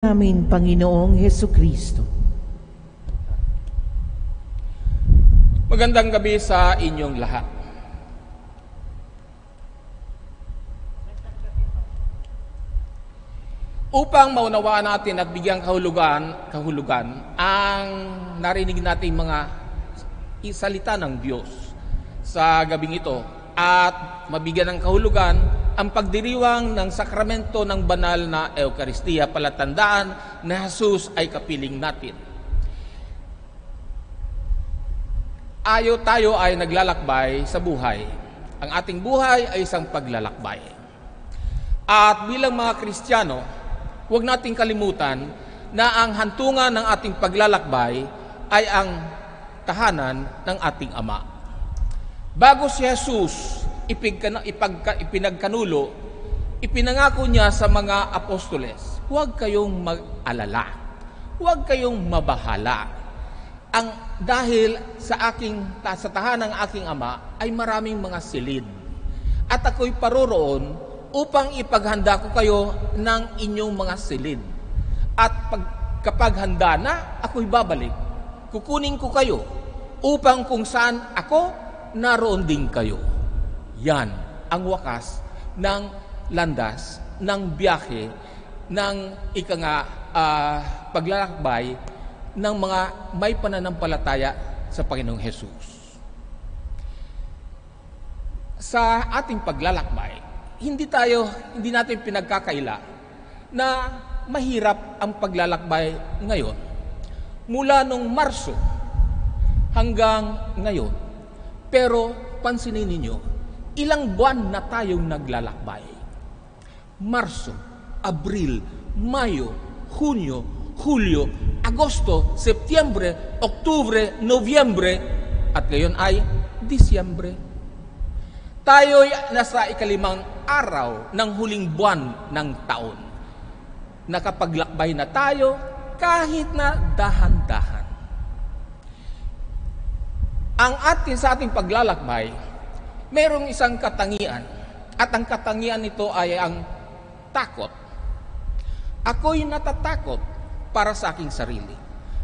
namin Panginoong Hesukristo. Magandang gabi sa inyong lahat. Upang maunawaan natin at bigyang kahulugan ang narinig nating mga salita ng Diyos sa gabing ito at mabigyan ng kahulugan ang pagdiriwang ng sakramento ng banal na Eukaristiya, palatandaan na Jesus ay kapiling natin. Tayo ay naglalakbay sa buhay. Ang ating buhay ay isang paglalakbay. At bilang mga Kristiyano, huwag nating kalimutan na ang hantungan ng ating paglalakbay ay ang tahanan ng ating Ama. Bago si Jesus ipinagkanulo, ipinangako niya sa mga apostoles, huwag kayong mag-alala, huwag kayong mabahala. Dahil sa tahanan ng aking Ama ay maraming mga silid. At ako'y paroroon upang ipaghanda ko kayo ng inyong mga silid. At kapag handa na, ako'y babalik. Kukunin ko kayo upang kung saan ako, naroon din kayo. Yan ang wakas ng landas, ng biyahe, ng paglalakbay ng mga may pananampalataya sa Panginoong Hesus. Sa ating paglalakbay, hindi natin pinagkakaila na mahirap ang paglalakbay ngayon. Mula nung Marso hanggang ngayon. Pero pansinin ninyo, ilang buwan na tayong naglalakbay. Marso, Abril, Mayo, Hunyo, Hulyo, Agosto, Setyembre, Oktubre, Nobyembre, at ngayon ay Disyembre. Tayo'y nasa ikalimang araw ng huling buwan ng taon. Nakapaglakbay na tayo kahit na dahan-dahan. Sa ating paglalakbay, mayroong isang katangian. At ang katangian nito ay ang takot. Ako'y natatakot para sa aking sarili.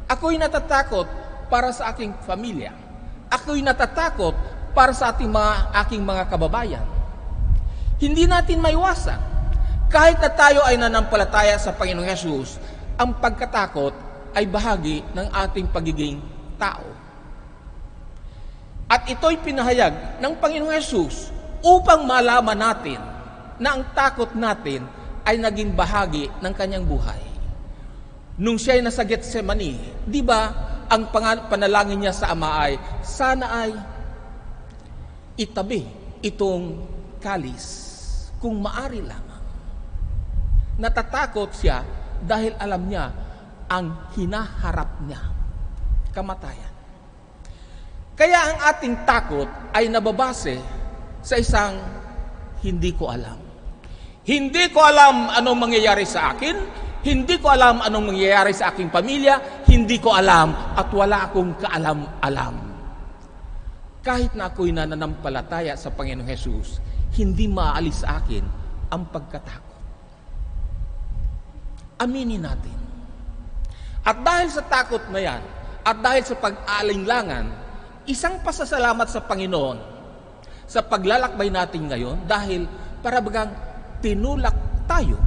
Ako'y natatakot para sa aking pamilya. Ako'y natatakot para sa aking mga kababayan. Hindi natin maiwasan. Kahit na tayo ay nanampalataya sa Panginoong Hesus, ang pagkatakot ay bahagi ng ating pagiging tao. At ito'y pinahayag ng Panginoong Hesus upang malaman natin na ang takot natin ay naging bahagi ng kanyang buhay. Nung siya'y nasa Getsemani, di ba ang panalangin niya sa Ama ay, sana ay itabi itong kalis kung maari lamang. Natatakot siya dahil alam niya ang hinaharap niya, kamatayan. Kaya ang ating takot ay nababase sa isang hindi ko alam. Hindi ko alam anong mangyayari sa akin, hindi ko alam anong mangyayari sa aking pamilya, hindi ko alam at wala akong kaalam-alam. Kahit na ako'y nananampalataya sa Panginoong Hesus, hindi maalis sa akin ang pagkatakot. Aminin natin. At dahil sa takot na yan, at dahil sa pag-alinlangan, isang pasasalamat sa Panginoon sa paglalakbay natin ngayon dahil parabagang tinulak tayo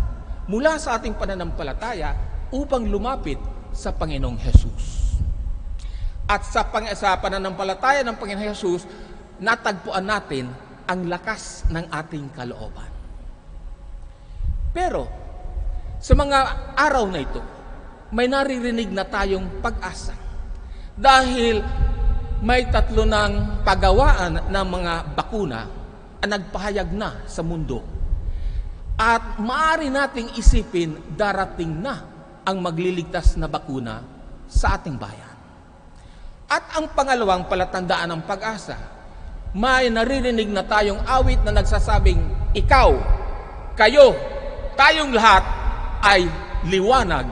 mula sa ating pananampalataya upang lumapit sa Panginoong Hesus. At sa pananampalataya ng Panginoong Hesus, natagpuan natin ang lakas ng ating kalooban. Pero sa mga araw na ito, may naririnig na tayong pag-asa dahil may 3 ng pagawaan ng mga bakuna ang nagpahayag na sa mundo. At maaari nating isipin darating na ang magliligtas na bakuna sa ating bayan. At ang pangalawang palatandaan ng pag-asa, may naririnig na tayong awit na nagsasabing, ikaw, kayo, tayong lahat ay liwanag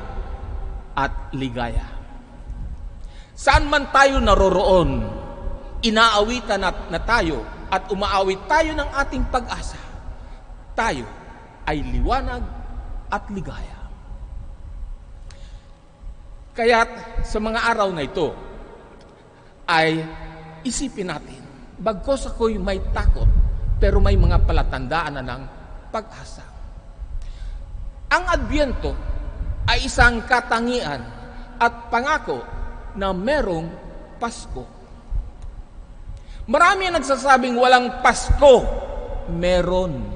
at ligaya. Saan man tayo naroroon, inaawitan na tayo at umaawit tayo ng ating pag-asa. Tayo ay liwanag at ligaya. Kaya't sa mga araw na ito ay isipin natin, bagkos ako'y may takot, pero may mga palatandaan na ng pag-asa. Ang Adbyento ay isang katangian at pangako na merong Pasko. Marami ang nagsasabing walang Pasko. Meron.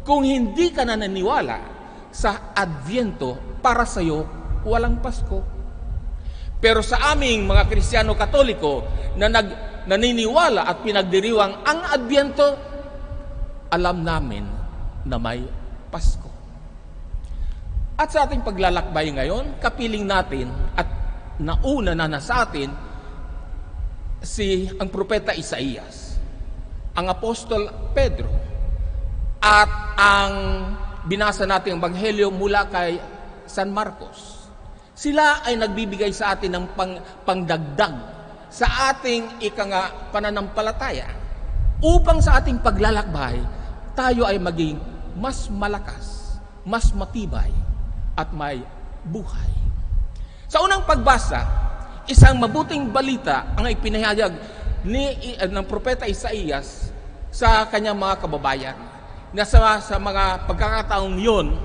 Kung hindi ka na naniwala sa Adbyento, para sa'yo, walang Pasko. Pero sa aming mga Kristiyano Katoliko na naniniwala at pinagdiriwang ang Adbyento, alam namin na may Pasko. At sa ating paglalakbay ngayon, kapiling natin at nauna na sa atin ang propeta Isaías, ang apostol Pedro, at ang binasa nating ebanghelyo mula kay San Marcos. Sila ay nagbibigay sa atin ng pangdagdag sa ating pananampalataya upang sa ating paglalakbay tayo ay maging mas malakas, mas matibay, at may buhay. Sa unang pagbasa, isang mabuting balita ang ipinahayag ng propeta Isaías sa kanyang mga kababayan na sa mga pagkakataong yun,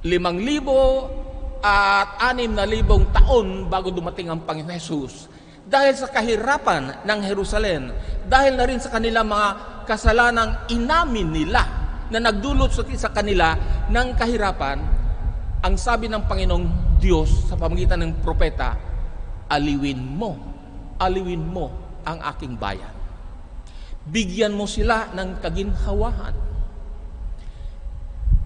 5,000 at 6,000 taon bago dumating ang Panginoon Hesus, dahil sa kahirapan ng Jerusalem, dahil na rin sa kanilang mga kasalanang inamin nila na nagdulot sa kanila ng kahirapan, ang sabi ng Panginoong Diyos sa pamamagitan ng propeta, aliwin mo ang aking bayan. Bigyan mo sila ng kaginhawahan.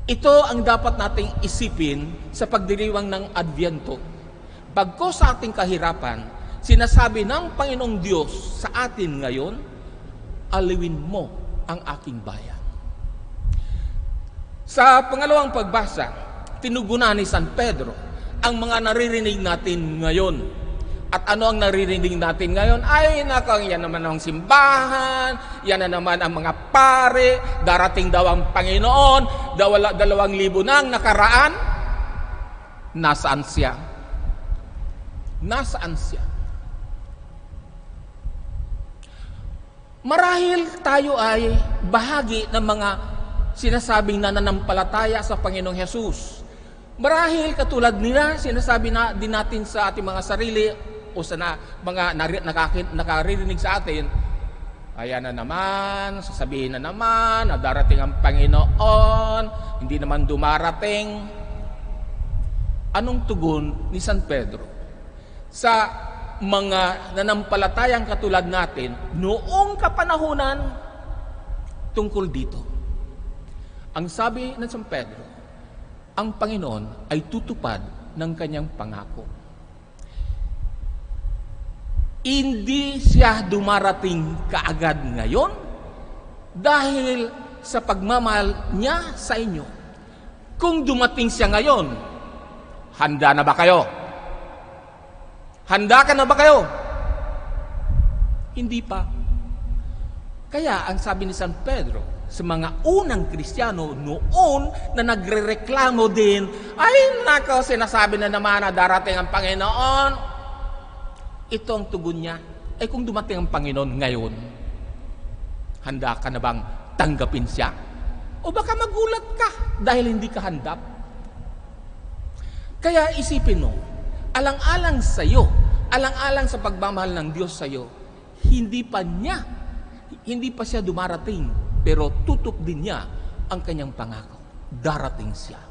Ito ang dapat nating isipin sa pagdiriwang ng Adbyento. Bagkus sa ating kahirapan, sinasabi ng Panginoong Diyos sa atin ngayon, aliwin mo ang aking bayan. Sa pangalawang pagbasa, tinugunan ni San Pedro ang mga naririnig natin ngayon. At ano ang naririnig natin ngayon? Ay, yan naman ang simbahan, yan na naman ang mga pare, darating daw ang Panginoon, 2,000 nang nakaraan. Nasaan siya? Nasaan siya? Marahil tayo ay bahagi ng mga sinasabing nananampalataya sa Panginoong Hesus. Marahil katulad nila, sinasabi din natin sa ating mga sarili o sa mga nakaririnig sa atin, ayan na naman, sasabihin na naman, na darating ang Panginoon, hindi naman dumarating. Anong tugon ni San Pedro sa mga nanampalatayang katulad natin noong kapanahunan tungkol dito? Ang sabi ng San Pedro, ang Panginoon ay tutupad ng kanyang pangako. Hindi siya dumarating kaagad ngayon dahil sa pagmamahal niya sa inyo. Kung dumating siya ngayon, handa na ba kayo? Handa ka na ba kayo? Hindi pa. Kaya ang sabi ni San Pedro sa mga unang Kristiyano noon na nagrereklamo din, ay nako, sinasabi na naman na darating ang Panginoon. Ito ang tugon niya, ay kung dumating ang Panginoon ngayon, handa ka na bang tanggapin siya? O baka magulat ka dahil hindi ka handa? Kaya isipin mo, alang-alang sa iyo, alang-alang sa pagmamahal ng Diyos sa iyo, hindi pa siya dumarating, pero tutok din niya ang kanyang pangako. Darating siya.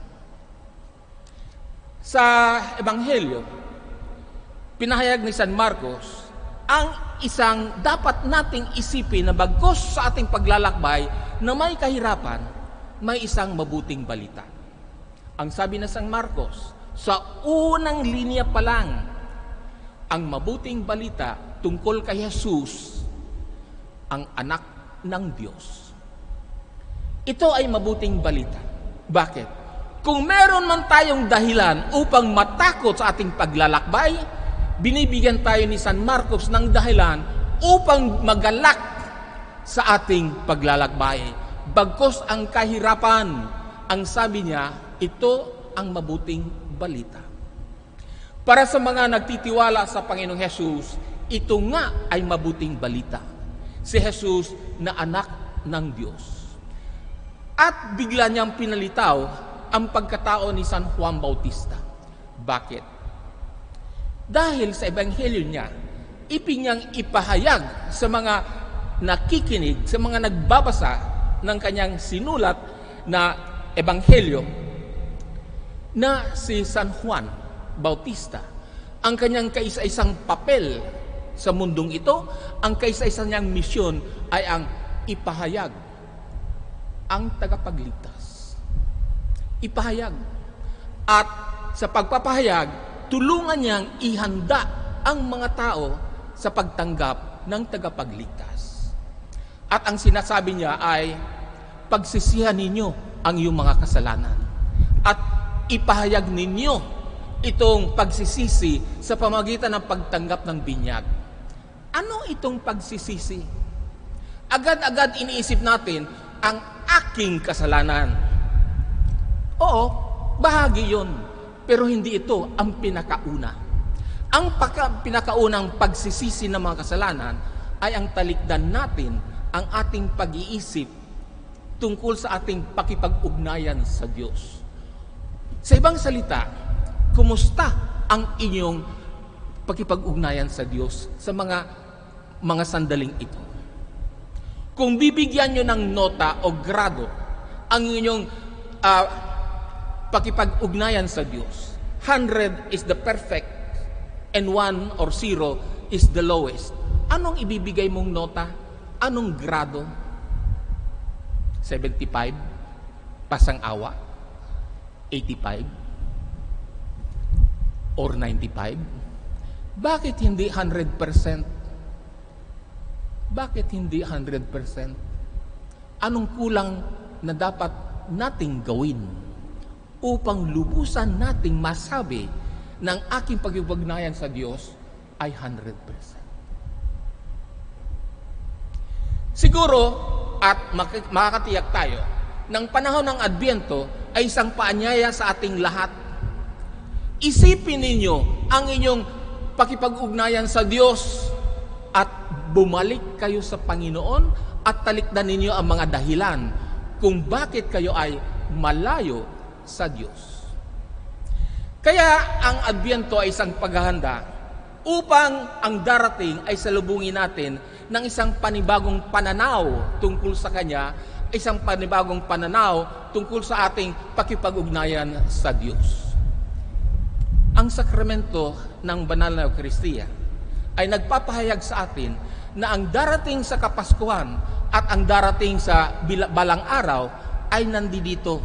Sa Ebanghelyo, pinahayag ni San Marcos ang isang dapat nating isipin na bagkus sa ating paglalakbay na may kahirapan, may isang mabuting balita. Ang sabi ng San Marcos, sa unang linya pa lang, ang mabuting balita tungkol kay Jesus, ang anak ng Diyos. Ito ay mabuting balita. Bakit? Kung meron man tayong dahilan upang matakot sa ating paglalakbay, binibigyan tayo ni San Marcos ng dahilan upang magalak sa ating paglalakbay. Bagkus ang kahirapan, ang sabi niya, ito ang mabuting balita. Para sa mga nagtitiwala sa Panginoong Hesus, ito nga ay mabuting balita. Si Hesus na anak ng Diyos. At bigla niyang pinalitaw ang pagkatao ni San Juan Bautista. Bakit? Dahil sa ebanghelyo niya, niyang ipahayag sa mga nakikinig, sa mga nagbabasa ng kanyang sinulat na ebanghelyo na si San Juan Bautista, ang kanyang kaisa-isang papel sa mundong ito, ang kaisa-isang niyang misyon ay ang ipahayag ang tagapagligtas. Ipahayag. At sa pagpapahayag, tulungan niyang ihanda ang mga tao sa pagtanggap ng tagapagligtas. At ang sinasabi niya ay, pagsisihan ninyo ang iyong mga kasalanan. At ipahayag ninyo itong pagsisisi sa pamamagitan ng pagtanggap ng binyag. Ano itong pagsisisi? Agad-agad iniisip natin ang aking kasalanan. Oo, bahagi yon. Pero hindi ito ang pinakauna. Ang pinakaunang pagsisisi ng mga kasalanan ay ang talikdan natin ang ating pag-iisip tungkol sa ating pakipag-ugnayan sa Diyos. Sa ibang salita, kumusta ang inyong pakipag-ugnayan sa Diyos sa mga sandaling ito? Kung bibigyan nyo ng nota o grado ang inyong pakipag-ugnayan sa Diyos, 100 is the perfect and 1 or 0 is the lowest. Anong ibibigay mong nota? Anong grado? 75? Pasang-awa? 85? Or 95? Bakit hindi 100%? Bakit hindi 100%? Anong kulang na dapat nating gawin upang lubusan nating masabi ng aking pag-ugnayan sa Diyos ay 100%? Siguro, at makakatiyak tayo, ng panahon ng Adbyento ay isang paanyaya sa ating lahat. Isipin ninyo ang inyong pakipag-ugnayan sa Diyos at bumalik kayo sa Panginoon at talikdan ninyo ang mga dahilan kung bakit kayo ay malayo sa Diyos. Kaya ang Adbyento ay isang paghahanda upang ang darating ay salubungin natin ng isang panibagong pananaw tungkol sa Kanya, isang panibagong pananaw tungkol sa ating pakipag-ugnayan sa Diyos. Ang sakramento ng banal na Eucharistia ay nagpapahayag sa atin na ang darating sa Kapaskuhan at ang darating sa balang araw ay nandito.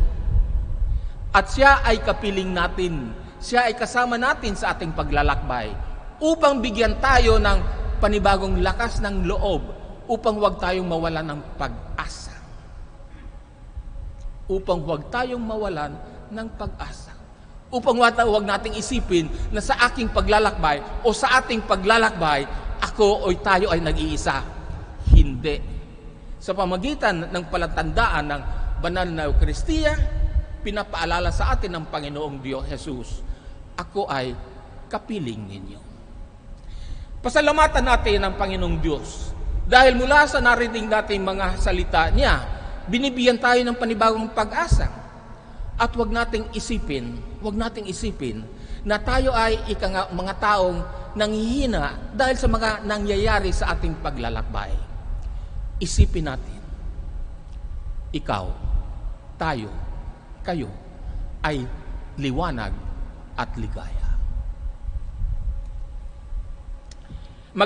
At siya ay kapiling natin. Siya ay kasama natin sa ating paglalakbay upang bigyan tayo ng panibagong lakas ng loob upang huwag tayong mawalan ng pag-asa. Upang huwag tayong mawalan ng pag-asa. Upang huwag nating isipin na sa aking paglalakbay o sa ating paglalakbay, ako o tayo ay nag-iisa. Hindi. Sa pamagitan ng palatandaan ng banal na Eucharistia, pinapaalala sa atin ng Panginoong Diyos Jesus, ako ay kapiling ninyo. Pasalamatan natin ang Panginoong Diyos dahil mula sa narinig natin mga salita niya, binibigyan tayo ng panibagong pag-asa. At wag nating isipin na tayo ay mga taong nanghihina dahil sa mga nangyayari sa ating paglalakbay. Isipin natin, ikaw, tayo, kayo, ay liwanag at ligaya.